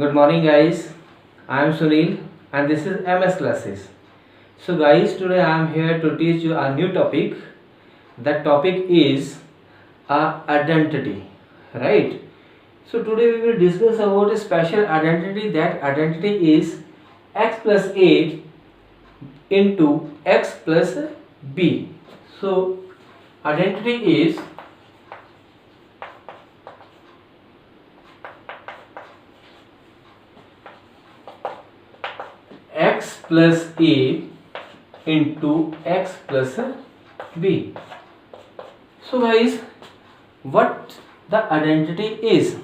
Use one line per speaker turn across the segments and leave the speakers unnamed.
Good morning, guys. I am Sunil and this is MS Classes. So, guys, today I am here to teach you a new topic. That topic is identity, right? So, today we will discuss about a special identity. That identity is x plus a into x plus b. So, identity is x plus a into x plus b. So guys, what the identity is?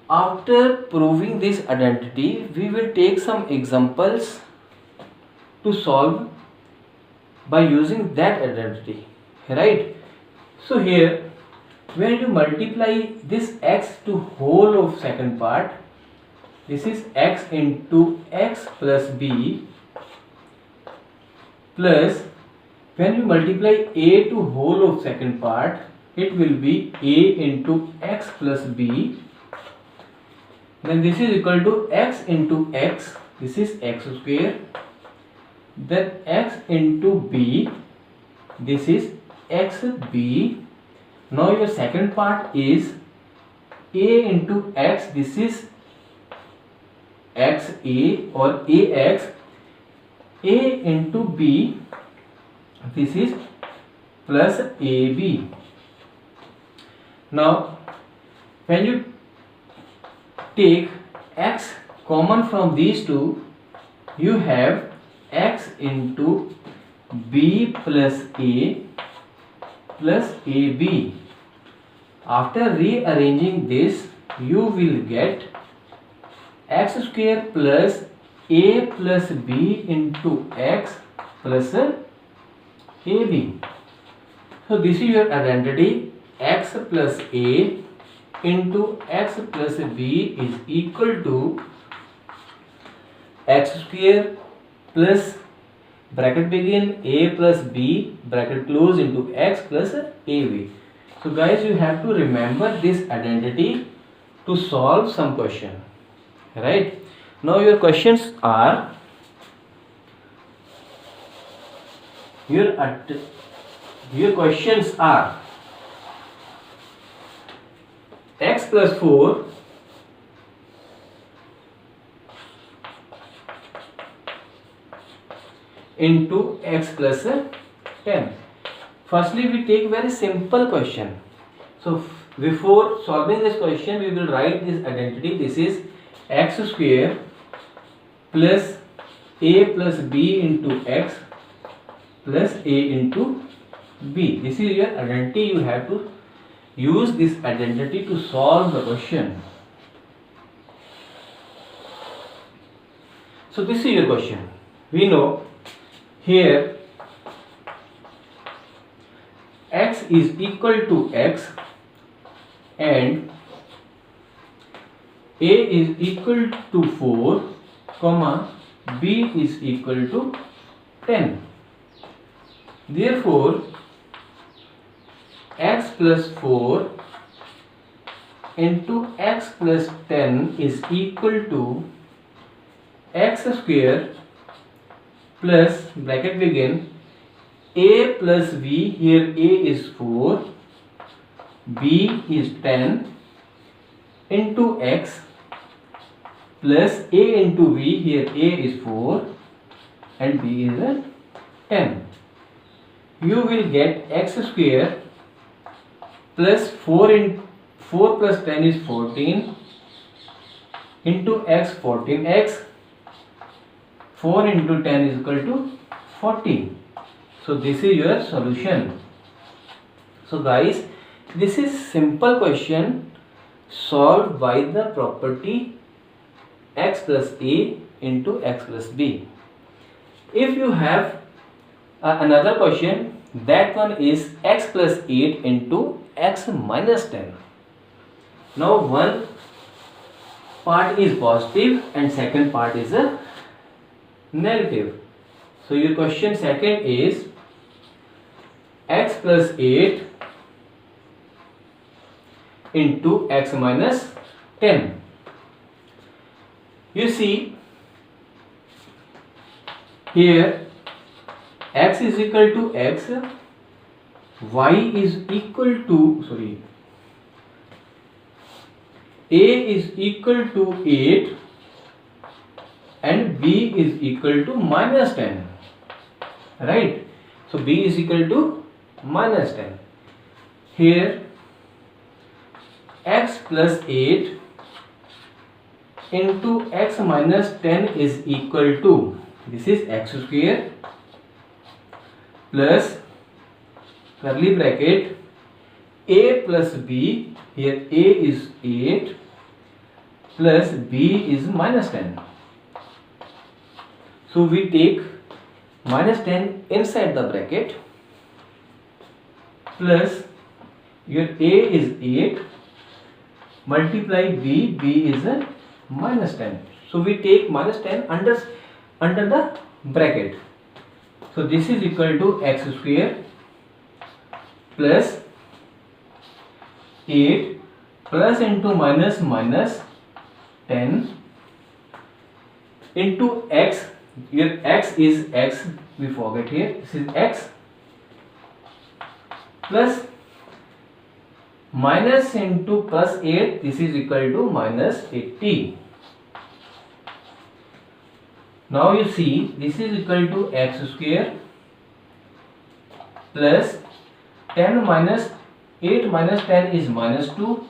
After proving this identity, we will take some examples to solve by using that identity, right? So here, when you multiply this x to whole of second part, this is x into x plus b, plus when you multiply a to whole of second part, it will be a into x plus b. Then this is equal to x into x, this is x square. Then x into b, this is xb. Now your second part is a into x, this is xa or ax. A into b, this is plus ab. Now when you take x common from these two, you have x into b plus a plus ab. After rearranging this, you will get x square plus a plus b into x plus ab. So this is your identity. X plus a into x plus b is equal to x square plus bracket begin a plus b bracket close into x plus ab. So guys, you have to remember this identity to solve some question, right? Now your questions are, your questions are x plus 4 into x plus 10. Firstly, we take very simple question. So before solving this question, we will write this identity. This is x square plus a plus b into x plus a into b. This is your identity. You have to use this identity to solve the question. So this is your question. We know here x is equal to x and a is equal to 4 comma b is equal to 10. Therefore x plus 4 into x plus 10 is equal to x square plus bracket begin a plus b, here a is 4, b is 10 into x plus a into b, here a is 4 and b is 10. You will get x square plus 4 in 4 plus 10 is 14 into x 14x, 4 into 10 is equal to 40. So this is your solution. So guys, this is simple question solved by the property x plus a into x plus b. If you have another question, that one is x plus 8 into x minus 10. Now one part is positive and second part is a negative. So your question second is x plus 8 into x minus 10. You see here x is equal to x, y is equal to a is equal to 8 and b is equal to minus 10, right? So b is equal to minus 10. Here x plus 8 into x minus 10 is equal to, this is x square plus curly bracket a plus b, here a is 8 plus b is minus 10. So we take minus 10 inside the bracket plus your a is 8 multiply b is a minus 10. So we take minus 10 under the bracket. So this is equal to x square plus 8 plus into minus minus 10 into x, your x is x, we forget here, this is x plus minus into plus 8, this is equal to minus 80. Now you see this is equal to x square plus 10 minus 8 minus 10 is minus 2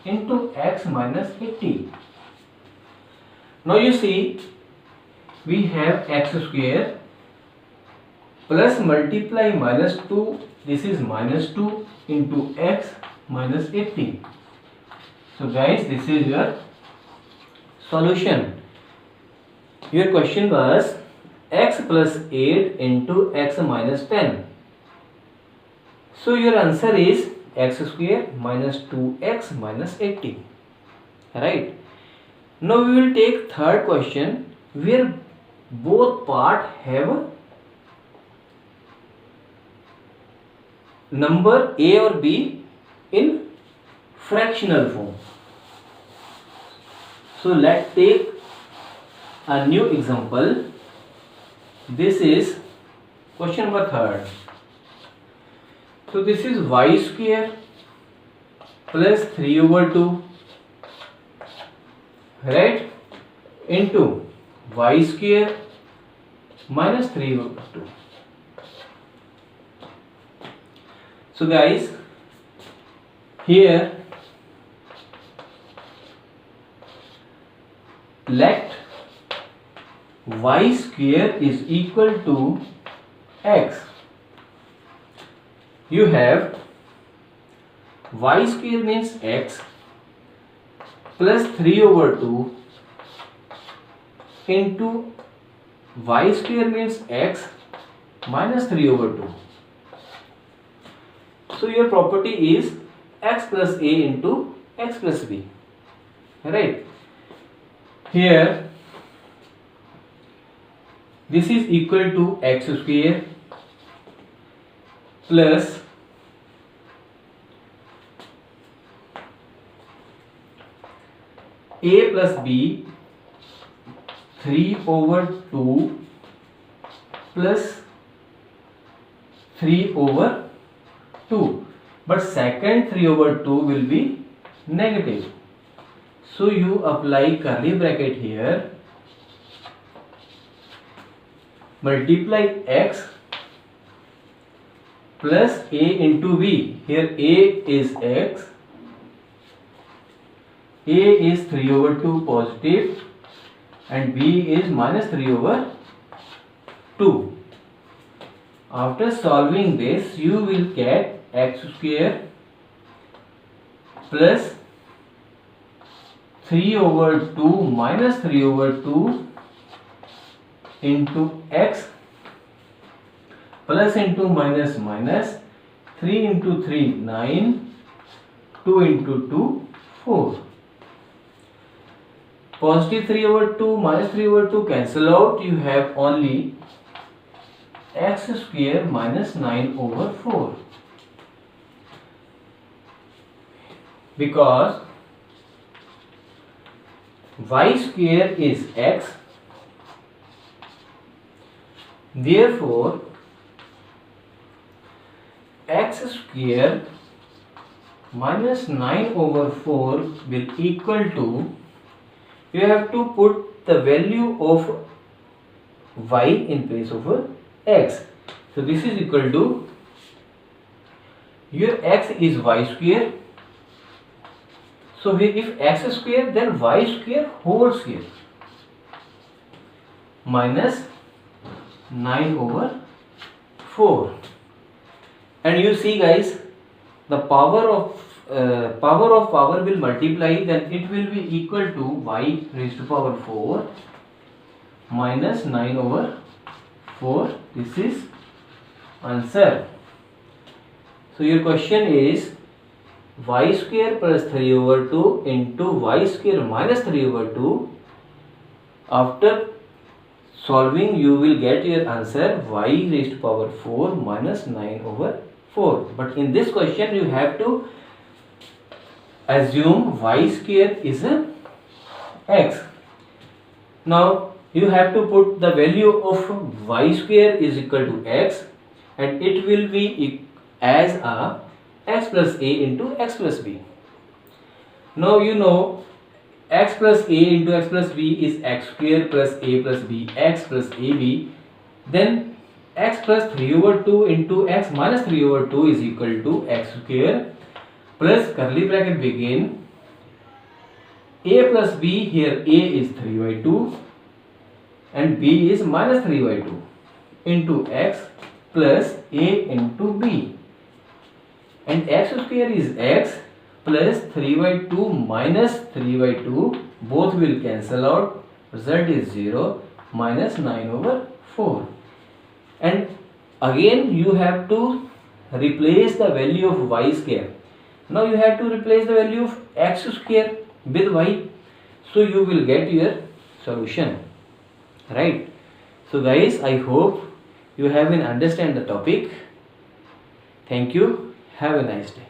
into x minus 80. Now you see we have x square plus multiply minus 2, this is minus 2 into x minus 80. So guys, this is your solution. Your question was x plus 8 into x minus 10. So your answer is x square minus 2x minus 80. Right. Now we will take third question where both part have number a or b in fractional form. So let's take a new example. This is question number 3rd. So this is y square plus 3 over 2, right, into y square minus 3 over 2. So guys, here let y square is equal to x. You have y square means x plus 3 over 2 into y square means x minus 3 over 2. So your property is x plus a into x plus b, right? Here this is equal to x square plus a plus b 3 over 2 plus 3 over 2, but second 3 over 2 will be negative. So you apply curly bracket here, multiply x plus a into b. Here a is x, a is 3 over 2 positive and b is minus 3 over 2. After solving this, you will get x square plus 3 over 2 minus 3 over 2 into x plus into minus minus 3 into 3 9, 2 into 2 4. Positive 3 over 2 minus 3 over 2 cancel out, you have only x square minus 9 over 4, because y square is x, therefore x square minus 9 over 4 will equal to, you have to put the value of y in place of x. So this is equal to, your x is y square. So if x square, then y square whole square minus 9 over 4. And you see guys, the power of power will multiply, then it will be equal to y raised to power 4 minus 9 over 4. This is answer. So your question is y square plus 3 over 2 into y square minus 3 over 2. After solving, you will get your answer y raised to power 4 minus 9 over 4. But in this question, you have to assume y square is a x. Now you have to put the value of y square is equal to x, and it will be as a x plus a into x plus b. Now you know x plus a into x plus b is x square plus a plus b, x plus ab. Then x plus 3 over 2 into x minus 3 over 2 is equal to x square plus curly bracket begin a plus b. Here a is 3 by 2 and b is minus 3 by 2 into x plus a into b. And x square is x plus 3 by 2 minus 3 by 2, both will cancel out, result is 0, minus 9 over 4. And again you have to replace the value of y square. Now you have to replace the value of x square with y, so you will get your solution, right? So guys, I hope you have understand the topic. Thank you. Have a nice day.